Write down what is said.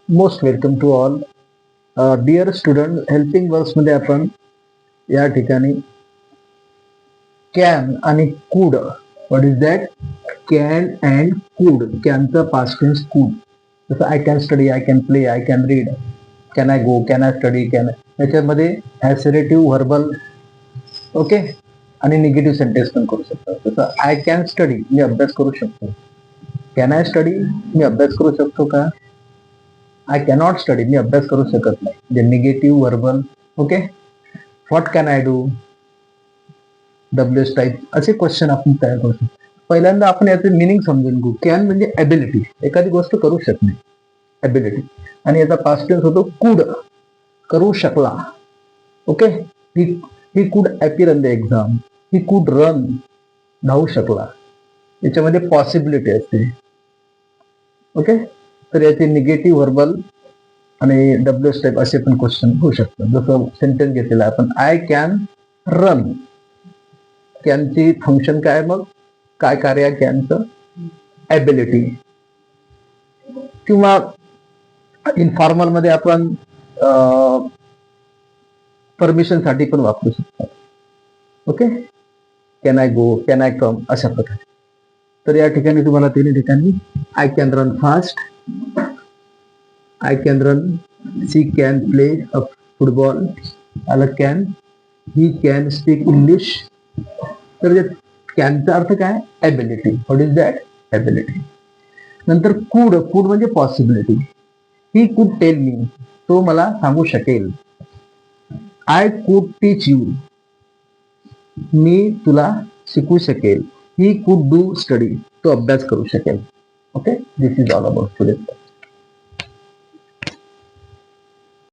Most welcome to all. Dear student, helping works मध्ये आपण या ठिकाणी कॅन आणि could, what is that? Can and could. कॅनचा पास्ट टेन्स कूड. जसं I can study, I can play, I can read, can I go, can I study, can. याच्यामध्ये assertive, verbal, okay, आणि negative sentence पण करू शकतो. जसं I can study, मी अभ्यास करू शकतो. कॅन आय स्टडी, मी अभ्यास करू शकतो का? आय कॅनॉट स्टडी, मी अभ्यास करू शकत नाही. म्हणजे negative, verbal. Okay. What can I do, WS type असे क्वेश्चन आपण तयार करू शकतो. पहिल्यांदा आपण याचे मिनिंग समजून घेऊ. कॅन म्हणजे ॲबिलिटी, एखादी गोष्ट करू शकणे, ॲबिलिटी. आणि याचा पास्ट टेन्स होतो कुड, करू शकला. Okay. He could appear in the exam, he could run, धावू शकला. याच्यामध्ये पॉसिबिलिटी असते. ओके. तर याचे निगेटिव्ह, व्हर्बल आणि डब्ल्यूएस टाईप असे पण क्वेश्चन होऊ शकतात. जसं सेंटेन्स घेतलेला आपण, आय कॅन रन. कॅनची फंक्शन काय, मग काय कार्य आहे कॅनचं? ॲबिलिटी. किंवा इन्फॉर्मल मध्ये आपण परमिशन साठी पण वापरू शकतो. Okay. Can I go, can I come, अशा प्रकारे. तर या ठिकाणी तुम्हाला तिन्ही ठिकाणी I can run fast, I can run, she can play a football, आलं can, he can speak English. तर कॅनचा अर्थ काय? Ability. What is that? Ability. नंतर कूड, कूड म्हणजे possibility. He could tell me, तो मला सांगू शकेल. आय कुड टीच यू, मी तुला शिकवू शकेल. ही कुड डू स्टडी, तो अभ्यास करू शकेल. Okay. This is all about today.